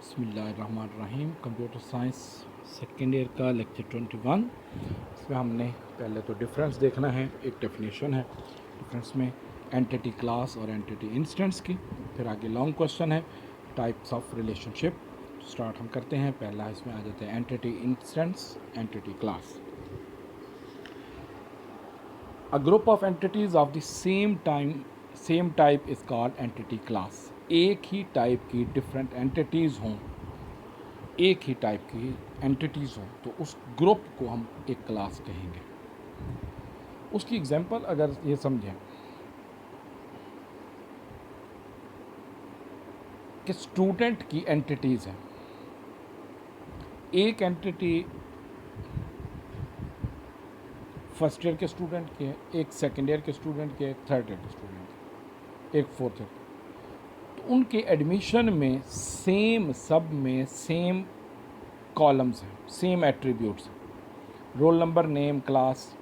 बिस्मिल्लाहिर्रहमानिर्रहीम। Computer science second year का lecture 21। इसमें हमने पहले तो डिफरेंस देखना है, एक डेफिनेशन है डिफरेंस में एंटिटी क्लास और एंटिटी इंस्टेंस की। फिर आगे लॉन्ग क्वेश्चन है टाइप्स ऑफ रिलेशनशिप। स्टार्ट हम करते हैं। पहला इसमें आ जाता है entity instance, entity class. A group of entities of the same type is called entity class. एक ही टाइप की डिफरेंट एंटिटीज़ हों, एक ही टाइप की एंटिटीज़ हों तो उस ग्रुप को हम एक क्लास कहेंगे। उसकी एग्जांपल अगर ये समझें कि स्टूडेंट की एंटिटीज़ हैं, एक एंटिटी फर्स्ट ईयर के स्टूडेंट की है, एक सेकेंड ईयर के स्टूडेंट की है, एक थर्ड ईयर के स्टूडेंट की, एक फोर्थ ईयर। तो उनके एडमिशन में सेम सब में सेम कॉलम्स हैं, सेम एट्रीब्यूट्स हैं, roll number, name, class,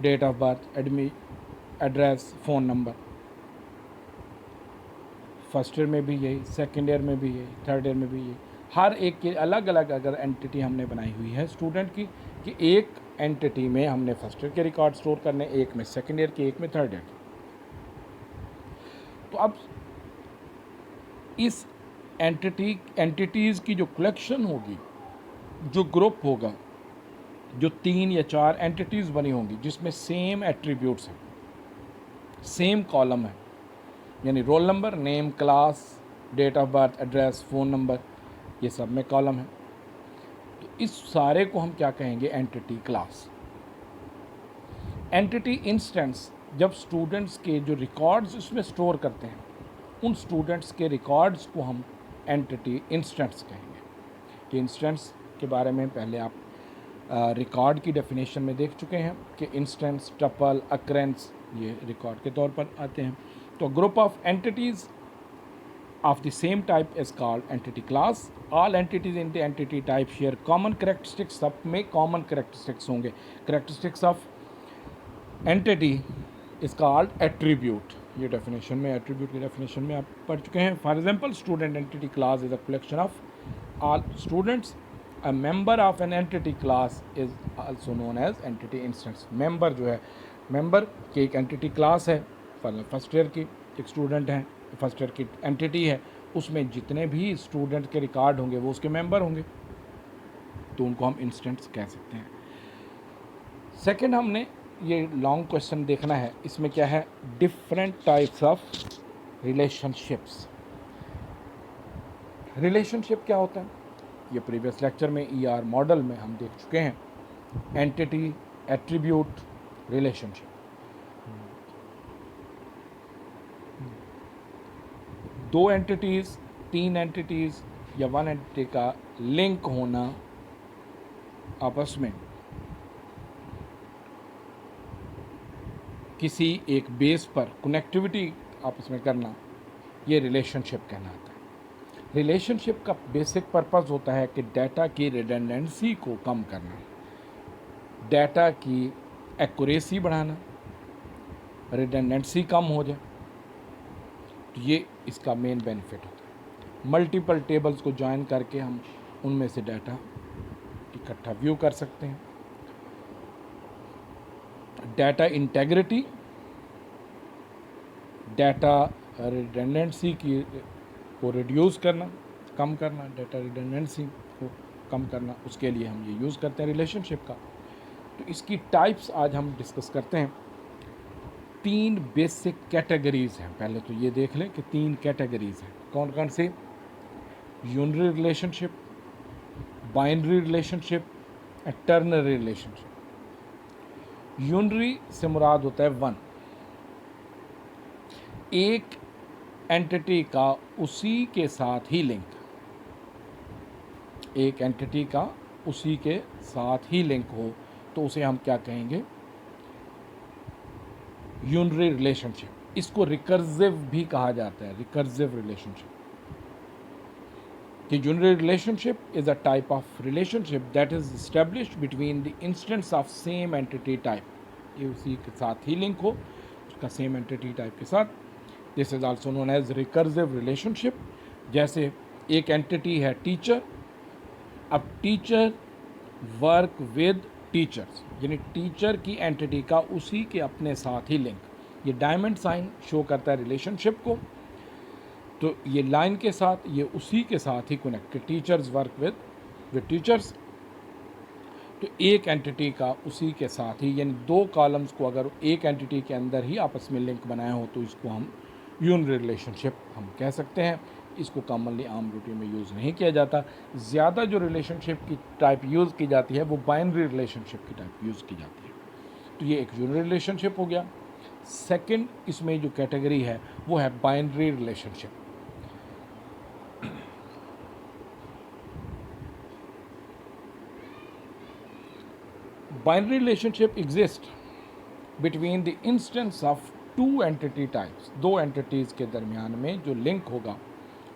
date of birth, address, phone number. First year में भी यही, सेकेंड ईयर में भी यही, थर्ड ईयर में भी यही। हर एक के अलग अलग अगर एंटिटी हमने बनाई हुई है स्टूडेंट की कि एक एंटिटी में हमने फर्स्ट ईयर के रिकॉर्ड स्टोर करने, एक में सेकेंड ईयर के, एक में थर्ड ईयर के। तो अब इस एंटिटीज़ की जो कलेक्शन होगी, जो ग्रुप होगा, जो 3 या 4 एंटिटीज़ बनी होंगी जिसमें सेम एट्रीब्यूट्स हैं, सेम कॉलम है, यानी roll number, name, class, date of birth, address, phone number, ये सब में कॉलम है। तो इस सारे को हम क्या कहेंगे? Entity class. एंटिटी इंस्टेंस जब स्टूडेंट्स के जो रिकॉर्ड्स उसमें स्टोर करते हैं, उन स्टूडेंट्स के रिकॉर्ड्स को हम एंटिटी इंस्टेंस कहेंगे। कि इंस्टेंस के बारे में पहले आप रिकॉर्ड की डेफिनेशन में देख चुके हैं कि इंस्टेंस, टपल, अक्रेंस ये रिकॉर्ड के तौर पर आते हैं। तो group of entities of the same type is called entity class. All entities in the entity type share common characteristics। सब में common characteristics होंगे। characteristics of entity is called attribute। ये definition में, attribute की definition में आप पढ़ चुके हैं। For example, student entity class is a collection of all students। A member of an entity class is also known as entity instance। member जो है, member की एक entity class है, फर्स्ट ईयर की एक स्टूडेंट हैं, फर्स्ट ईयर की entity है, उसमें जितने भी स्टूडेंट के रिकॉर्ड होंगे वो उसके मेंबर होंगे, तो उनको हम इंस्टेंट्स कह सकते हैं। सेकंड, हमने ये लॉन्ग क्वेश्चन देखना है। इसमें क्या है? Different types of relationships. Relationship क्या होता है? ये प्रीवियस लेक्चर में ईआर मॉडल में हम देख चुके हैं। Entity, attribute, relationship. दो एंटिटीज़, 3 एंटिटीज़ या 1 एंटिटी का लिंक होना आपस में किसी एक बेस पर कनेक्टिविटी आपस में करना, ये रिलेशनशिप कहलाता है। रिलेशनशिप का बेसिक पर्पस होता है कि डाटा की रिडंडेंसी को कम करना, डाटा की एक्यूरेसी बढ़ाना, रिडंडेंसी कम हो जाए, तो ये इसका मेन बेनिफिट होता है। मल्टीपल टेबल्स को ज्वाइन करके हम उनमें से डाटा इकट्ठा व्यू कर सकते हैं। डाटा इंटेग्रिटी, डाटा रिडंडेंसी की को रिड्यूस करना, कम करना, डाटा रिडंडेंसी को कम करना, उसके लिए हम ये यूज़ करते हैं रिलेशनशिप का। तो इसकी टाइप्स आज हम डिस्कस करते हैं। 3 बेसिक कैटेगरीज़ हैं। पहले तो ये देख लें कि 3 कैटेगरीज़ हैं। कौन कौन से? Unary relationship, binary relationship, ternary relationship. Unary से मुराद होता है 1, एक एंटिटी का उसी के साथ ही लिंक, एक एंटिटी का उसी के साथ ही लिंक हो तो उसे हम क्या कहेंगे? Unary relationship. इसको रिकर्सिव भी कहा जाता है, रिकर्सिव रिलेशनशिप। कि unary relationship is a type of relationship that is established between the instance of same entity type. ये उसी के साथ ही लिंक हो, उसका सेम एंटिटी टाइप के साथ। This is also known as recursive relationship. जैसे एक एंटिटी है टीचर, अब टीचर वर्क विद टीचर्स, यानी टीचर की एंटिटी का उसी के अपने साथ ही लिंक। ये डायमंड साइन शो करता है रिलेशनशिप को, तो ये लाइन के साथ, ये उसी के साथ ही connected, teachers work with teachers. तो एक एंटिटी का उसी के साथ ही, यानी दो कॉलम्स को अगर एक एंटिटी के अंदर ही आपस में लिंक बनाया हो तो इसको हम यूनियन रिलेशनशिप हम कह सकते हैं। इसको कॉमनली आम रूटीन में यूज़ नहीं किया जाता। ज़्यादा जो रिलेशनशिप की टाइप यूज़ की जाती है वो बाइनरी रिलेशनशिप की टाइप यूज़ की जाती है। तो ये एक यूनियन रिलेशनशिप हो गया। सेकंड इसमें जो कैटेगरी है वो है binary relationship. Binary relationship exist between the instance of to entity types. दो एंटिटीज़ के दरमियान में जो लिंक होगा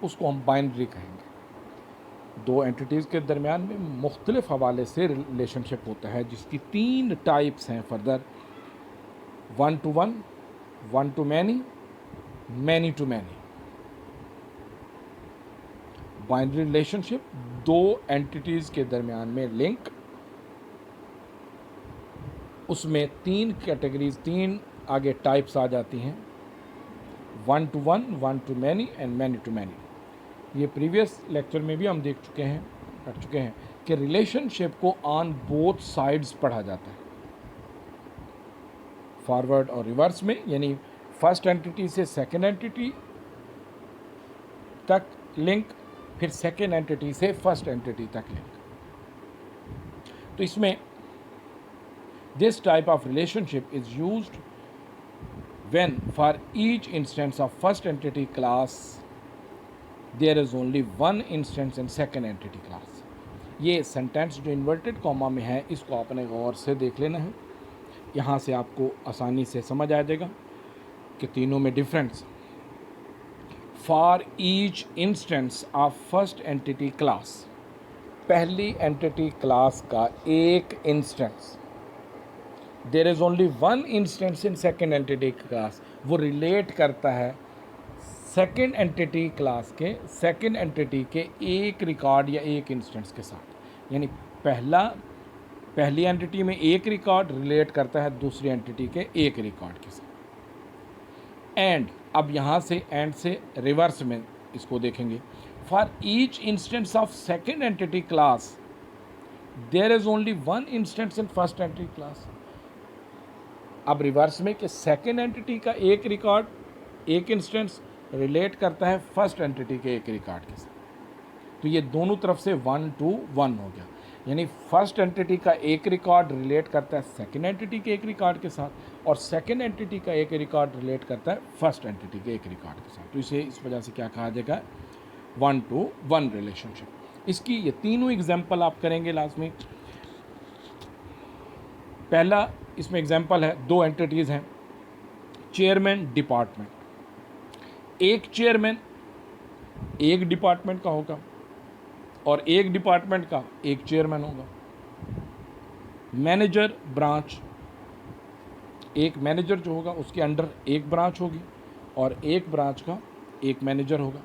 उसको हम बाइनरी कहेंगे। दो एंटिटीज़ के दरमियान में मुख्तलिफ हवाले से रिलेशनशिप होता है, जिसकी तीन टाइप्स हैं further: one to one, one to many, many to many. Binary relationship, दो एंटिटीज़ के दरमियान में लिंक, उसमें तीन कैटेगरीज, तीन आगे टाइप्स आ जाती हैं: one to one, one to many and many to many. ये प्रीवियस लेक्चर में भी हम देख चुके हैं, पढ़ चुके हैं कि रिलेशनशिप को ऑन बोथ साइड्स पढ़ा जाता है, फॉरवर्ड और रिवर्स में, यानी फर्स्ट एंटिटी से सेकेंड एंटिटी तक लिंक, फिर सेकेंड एंटिटी से फर्स्ट एंटिटी तक लिंक। तो इसमें this type of relationship is used when for each instance of first entity class there is only one instance in second entity class। ये sentence जो inverted comma में है इसको आपने गौर से देख लेना है, यहाँ से आपको आसानी से समझ आ जाएगा कि तीनों में difference. For each instance of first entity class, पहली एंटिटी क्लास का एक instance, there is only one instance in second entity class, वो रिलेट करता है सेकेंड एंटिटी क्लास के सेकेंड एंटिटी के एक रिकॉर्ड या एक इंस्टेंस के साथ। यानी पहली एंटिटी में एक रिकॉर्ड रिलेट करता है दूसरी एंटिटी के एक रिकॉर्ड के साथ। एंड अब यहाँ से एंड से रिवर्स में इसको देखेंगे। For each instance of second entity class there is only one instance in first entity class. अब रिवर्स में कि सेकेंड एंटिटी का एक रिकॉर्ड, एक इंस्टेंस रिलेट करता है फर्स्ट एंटिटी के एक रिकॉर्ड के साथ। तो ये दोनों तरफ से वन टू वन हो गया, यानी फर्स्ट एंटिटी का एक रिकॉर्ड रिलेट करता है सेकेंड एंटिटी के एक रिकॉर्ड के साथ, और सेकेंड एंटिटी का एक रिकॉर्ड रिलेट करता है फर्स्ट एंटिटी के एक रिकॉर्ड के साथ। तो इसे इस वजह से क्या कहा जाएगा, वन टू वन रिलेशनशिप। इसकी ये तीनों एग्जाम्पल आप करेंगे लास्ट में। पहला इसमें एग्जाम्पल है, दो एंटिटीज़ हैं, चेयरमैन डिपार्टमेंट। एक चेयरमैन एक डिपार्टमेंट का होगा और एक डिपार्टमेंट का एक चेयरमैन होगा। मैनेजर ब्रांच, एक मैनेजर जो होगा उसके अंडर एक ब्रांच होगी और एक ब्रांच का एक मैनेजर होगा।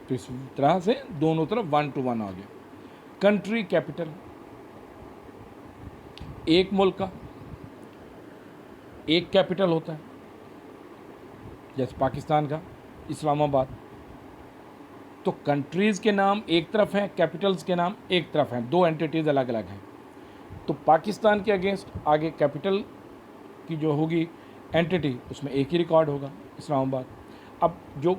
तो इस तरह से दोनों तरफ वन टू वन आ गया। कंट्री कैपिटल, एक मुल्क का एक कैपिटल होता है, जैसे पाकिस्तान का इस्लामाबाद। तो कंट्रीज़ के नाम एक तरफ हैं, कैपिटल्स के नाम एक तरफ हैं, दो एंटिटीज़ अलग अलग हैं। तो पाकिस्तान के अगेंस्ट आगे कैपिटल की जो होगी एंटिटी, उसमें एक ही रिकॉर्ड होगा, इस्लामाबाद। अब जो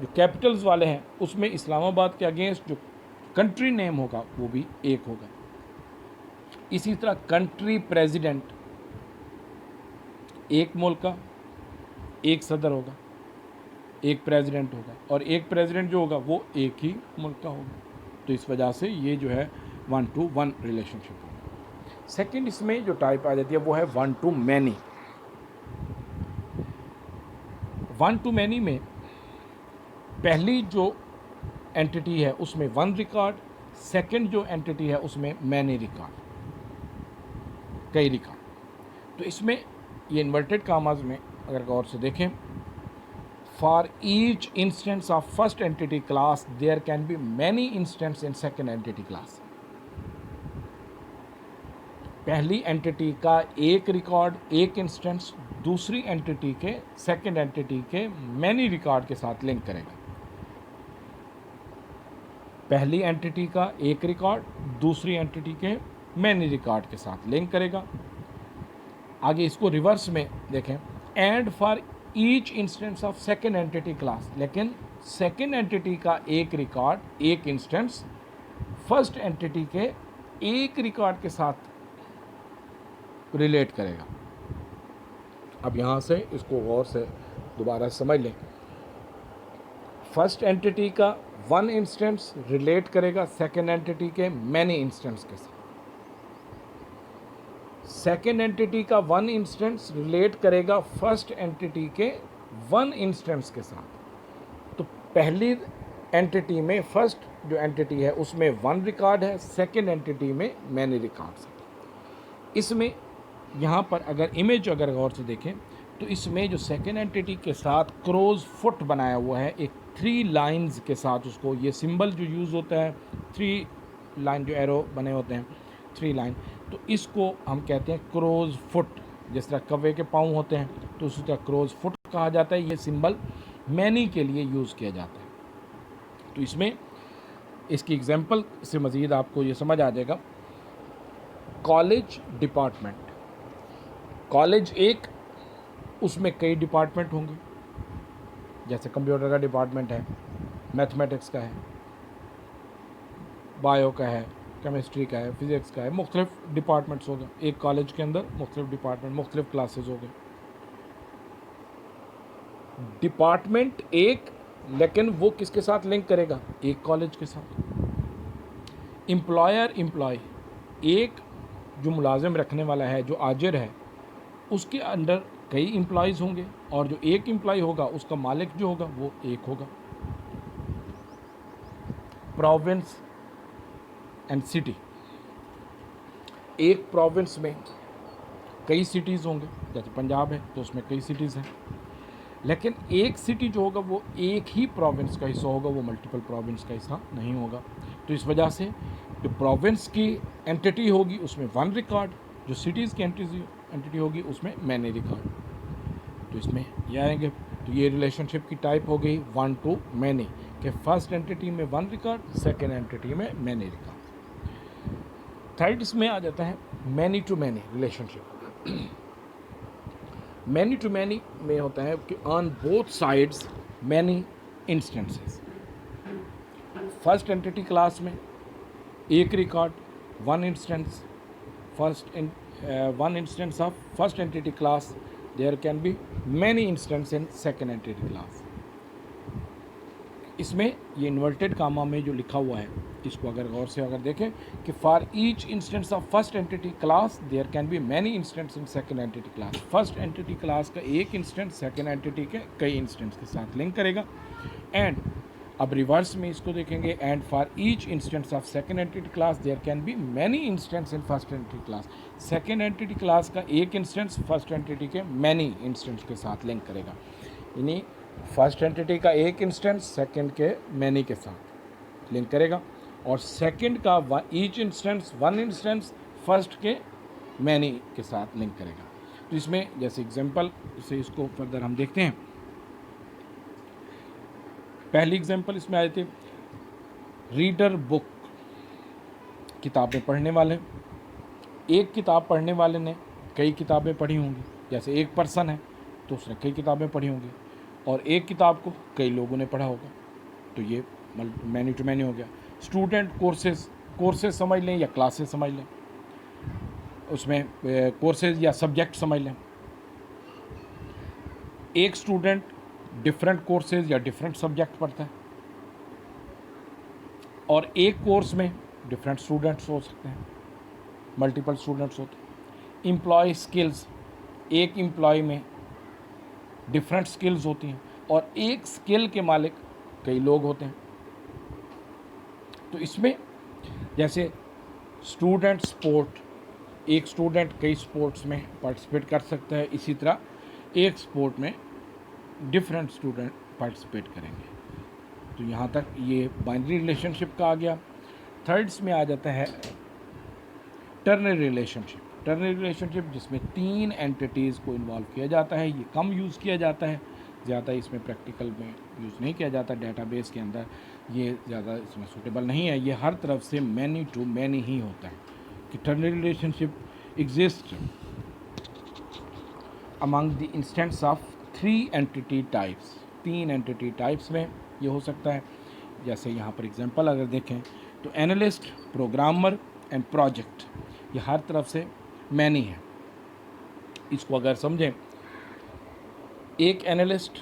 कैपिटल्स वाले हैं उसमें इस्लामाबाद के अगेंस्ट जो कंट्री नेम होगा वो भी एक होगा। इसी तरह कंट्री प्रेसिडेंट, एक मुल्क का एक सदर होगा, एक प्रेसिडेंट होगा, और एक प्रेसिडेंट जो होगा वो एक ही मुल्क का होगा। तो इस वजह से ये जो है वन टू वन रिलेशनशिप होगा। सेकंड इसमें जो टाइप आ जाती है वो है one to many. One to many में पहली जो एंटिटी है उसमें वन रिकॉर्ड, सेकंड जो एंटिटी है उसमें मैनी रिकॉर्ड, कई रिकॉर्ड। तो इसमें ये इन्वर्टेड कामाज में अगर गौर से देखें, for each instance of first entity class there can be many instances in second entity class. पहली एंटिटी का एक रिकॉर्ड एक इंस्टेंस दूसरी एंटिटी के सेकंड एंटिटी के मैनी रिकॉर्ड के साथ लिंक करेगा. पहली एंटिटी का एक रिकॉर्ड दूसरी एंटिटी के मैनी रिकॉर्ड के साथ लिंक करेगा. आगे इसको रिवर्स में देखें, and for each instance of second entity class, लेकिन सेकेंड एंटिटी का एक रिकॉर्ड एक इंस्टेंस फर्स्ट एंटिटी के एक रिकॉर्ड के साथ रिलेट करेगा. अब यहाँ से इसको गौर से दोबारा समझ लें. फर्स्ट एंटिटी का वन इंस्टेंस रिलेट करेगा सेकेंड एंटिटी के मैनी इंस्टेंस के साथ. सेकेंड एंटिटी का वन इंस्टेंस रिलेट करेगा फर्स्ट एंटिटी के वन इंस्टेंस के साथ. तो पहली एंटिटी में फर्स्ट जो एंटिटी है उसमें वन रिकॉर्ड है, सेकेंड एंटिटी में मैनी रिकॉर्ड्स है. इसमें यहाँ पर अगर इमेज अगर गौर से देखें तो इसमें जो सेकेंड एंटिटी के साथ क्रोज फुट बनाया हुआ है एक थ्री लाइंस के साथ, उसको ये सिंबल जो यूज़ होता है थ्री लाइन जो एरो बने होते हैं थ्री लाइन, तो इसको हम कहते हैं क्रोज फुट. जिस तरह कौवे के पाँव होते हैं तो उसी तरह क्रोज फुट कहा जाता है. ये सिंबल मैनी के लिए यूज़ किया जाता है. तो इसमें इसकी एग्जांपल से मज़ीद आपको ये समझ आ जाएगा. कॉलेज डिपार्टमेंट, कॉलेज एक, उसमें कई डिपार्टमेंट होंगे. जैसे कंप्यूटर का डिपार्टमेंट है, मैथमेटिक्स का है, बायो का है, केमिस्ट्री का है, फिज़िक्स का है. मुख्तलिफ डिपार्टमेंट्स हो गए एक कॉलेज के अंदर. मुख्तलिफ डिपार्टमेंट, मुख्तलिफ क्लासेस हो गए. डिपार्टमेंट एक, लेकिन वो किसके साथ लिंक करेगा? एक कॉलेज के साथ. एम्प्लॉयर एम्प्लॉय, एक जो मुलाजिम रखने वाला है, जो आजिर है, उसके अंडर कई एम्प्लॉयज़ होंगे और जो एक एम्प्लॉय होगा उसका मालिक जो होगा वो एक होगा. प्रोविंस एंड सिटी, एक प्रोविंस में कई सिटीज़ होंगे. जैसे पंजाब है तो उसमें कई सिटीज़ हैं, लेकिन एक सिटी जो होगा वो एक ही प्रोविंस का हिस्सा होगा, वो मल्टीपल प्रोविंस का हिस्सा नहीं होगा. तो इस वजह से जो प्रोविंस की एंटिटी होगी उसमें वन रिकॉर्ड, जो सिटीज़ की एंटिटी होगी उसमें मैनी रिकॉर्ड. तो इसमें ये आएंगे. तो ये रिलेशनशिप की टाइप हो गई वन टू मैनी, कि फर्स्ट एंटिटी में वन रिकॉर्ड, सेकेंड एंटिटी में मैनी रिकॉर्ड. थर्ड इसमें आ जाता है many to many relationship. Many to many में होता है कि on both sides many instances. First entity class में एक record one instance, one instance of first entity class, there can be many instances in second entity class. इसमें ये inverted comma में जो लिखा हुआ है इसको अगर गौर से अगर देखें कि for each instance of first entity class there can be many instance in second entity class. First entity class का एक इंस्टेंस सेकंड एंटिटी के कई इंस्टेंस के साथ लिंक करेगा. एंड अब रिवर्स में इसको देखेंगे, and for each instance of second entity class there can be many instance in first entity class. Second entity class का एक इंस्टेंस फर्स्ट एंटिटी के मैनी इंस्टेंस के साथ लिंक करेगा. यानी फर्स्ट एंटिटी का एक इंस्टेंस सेकेंड के मैनी के साथ लिंक करेगा, और सेकेंड का each instance one instance first के मैनी के साथ लिंक करेगा. तो इसमें जैसे एग्जांपल से इसको फर्दर हम देखते हैं. पहली एग्जांपल इसमें आए थे रीडर बुक, किताबें पढ़ने वाले. एक किताब पढ़ने वाले ने कई किताबें पढ़ी होंगी. जैसे एक पर्सन है तो उसने कई किताबें पढ़ी होंगी, और एक किताब को कई लोगों ने पढ़ा होगा. तो ये मैनी टू मैनी हो गया. स्टूडेंट कोर्सेज समझ लें या क्लासेस समझ लें, उसमें कोर्सेज या सब्जेक्ट समझ लें. एक स्टूडेंट डिफरेंट कोर्सेज या डिफरेंट सब्जेक्ट पढ़ता है, और एक कोर्स में डिफरेंट स्टूडेंट्स हो सकते हैं, मल्टीपल स्टूडेंट्स होते हैं. एम्प्लॉय स्किल्स, एक एम्प्लॉय में डिफरेंट स्किल्स होती हैं, और एक स्किल के मालिक कई लोग होते हैं. तो इसमें जैसे स्टूडेंट स्पोर्ट, एक स्टूडेंट कई स्पोर्ट्स में पार्टिसिपेट कर सकता है. इसी तरह एक स्पोर्ट में डिफरेंट स्टूडेंट पार्टिसिपेट करेंगे। तो यहाँ तक ये बाइनरी रिलेशनशिप का आ गया। थर्ड्स में आ जाता है टर्नरी रिलेशनशिप। टर्नरी रिलेशनशिप जिसमें 3 एंटिटीज़ को इन्वॉल्व किया जाता है, ये कम यूज़ किया जाता है, ज़्यादा इसमें प्रैक्टिकल में यूज़ नहीं किया जाता, डेटाबेस के अंदर ये ज़्यादा इसमें सूटेबल नहीं है। ये हर तरफ से मैनी टू मैनी ही होता है कि ternary relationship exist among the instance of 3 entity types. 3 entity types में ये हो सकता है। जैसे यहाँ पर एग्जांपल अगर देखें तो एनालिस्ट, प्रोग्रामर एंड प्रोजेक्ट, ये हर तरफ से मैनी है। इसको अगर समझें, एक एनालिस्ट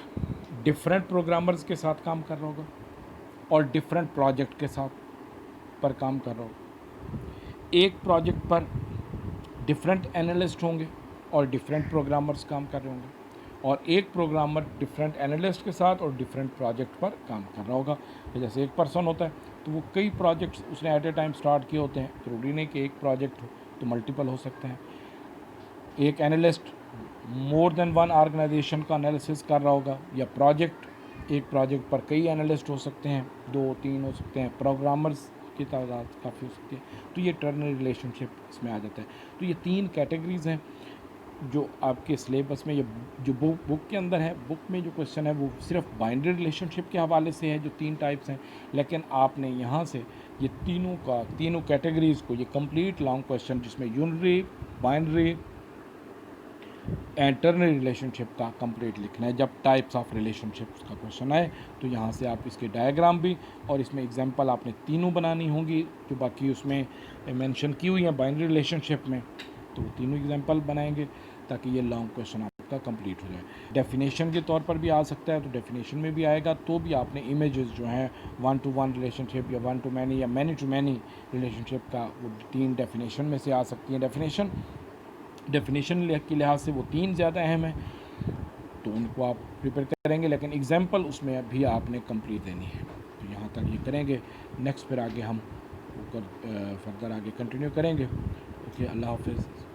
डिफरेंट प्रोग्रामर्स के साथ काम कर रहा होगा और डिफरेंट प्रोजेक्ट के साथ पर काम कर रहा होगा। एक प्रोजेक्ट पर डिफरेंट एनालिस्ट होंगे और डिफरेंट प्रोग्रामर्स काम कर रहे होंगे, और एक प्रोग्रामर डिफरेंट एनालिस्ट के साथ और डिफरेंट प्रोजेक्ट पर काम कर रहा होगा। तो जैसे एक पर्सन होता है तो वो कई प्रोजेक्ट्स उसने एट ए टाइम स्टार्ट किए होते हैं, ज़रूरी नहीं कि एक प्रोजेक्ट हो, तो मल्टीपल हो सकते हैं। एक analyst more than one organisation का एनालिसिस कर रहा होगा, या प्रोजेक्ट, एक प्रोजेक्ट पर कई एनालिस्ट हो सकते हैं, 2-3 हो सकते हैं, प्रोग्रामर्स की तादाद काफ़ी हो सकती है। तो ये टर्नरी रिलेशनशिप इसमें आ जाता है। तो ये 3 कैटेगरीज़ हैं जो आपके सिलेबस में, ये जो बुक के अंदर है, बुक में जो क्वेश्चन है वो सिर्फ बाइनरी रिलेशनशिप के हवाले से है, जो 3 टाइप्स हैं, लेकिन आपने यहाँ से ये तीनों कैटेगरीज़ को, ये कंप्लीट लॉन्ग क्वेश्चन जिसमें unary, binary and ternary relationship का कंप्लीट लिखना है। जब टाइप्स ऑफ रिलेशनशिप्स का क्वेश्चन आए तो यहाँ से आप इसके डायग्राम भी और इसमें एग्जांपल आपने तीनों बनानी होंगी जो बाकी उसमें मेंशन की हुई हैं बाइनरी रिलेशनशिप में, तो वो तीनों एग्जांपल बनाएंगे ताकि ये लॉन्ग क्वेश्चन आपका कंप्लीट हो जाए। डेफिनेशन के तौर पर भी आ सकता है, तो डेफिनेशन में भी आएगा, तो भी आपने इमेजेस जो हैं 1-to-1 रिलेशनशिप या 1-to-many या many-to-many रिलेशनशिप का, वो 3 डेफिनेशन में से आ सकती हैं। डेफिनेशन के लिहाज से वो 3 ज़्यादा अहम है, तो उनको आप प्रिपेयर करेंगे, लेकिन एग्जाम्पल उसमें भी आपने कंप्लीट देनी है। तो यहाँ तक ये करेंगे, नेक्स्ट फिर आगे हम फर्दर आगे कंटिन्यू करेंगे। ओके, अल्लाह हाफिज़।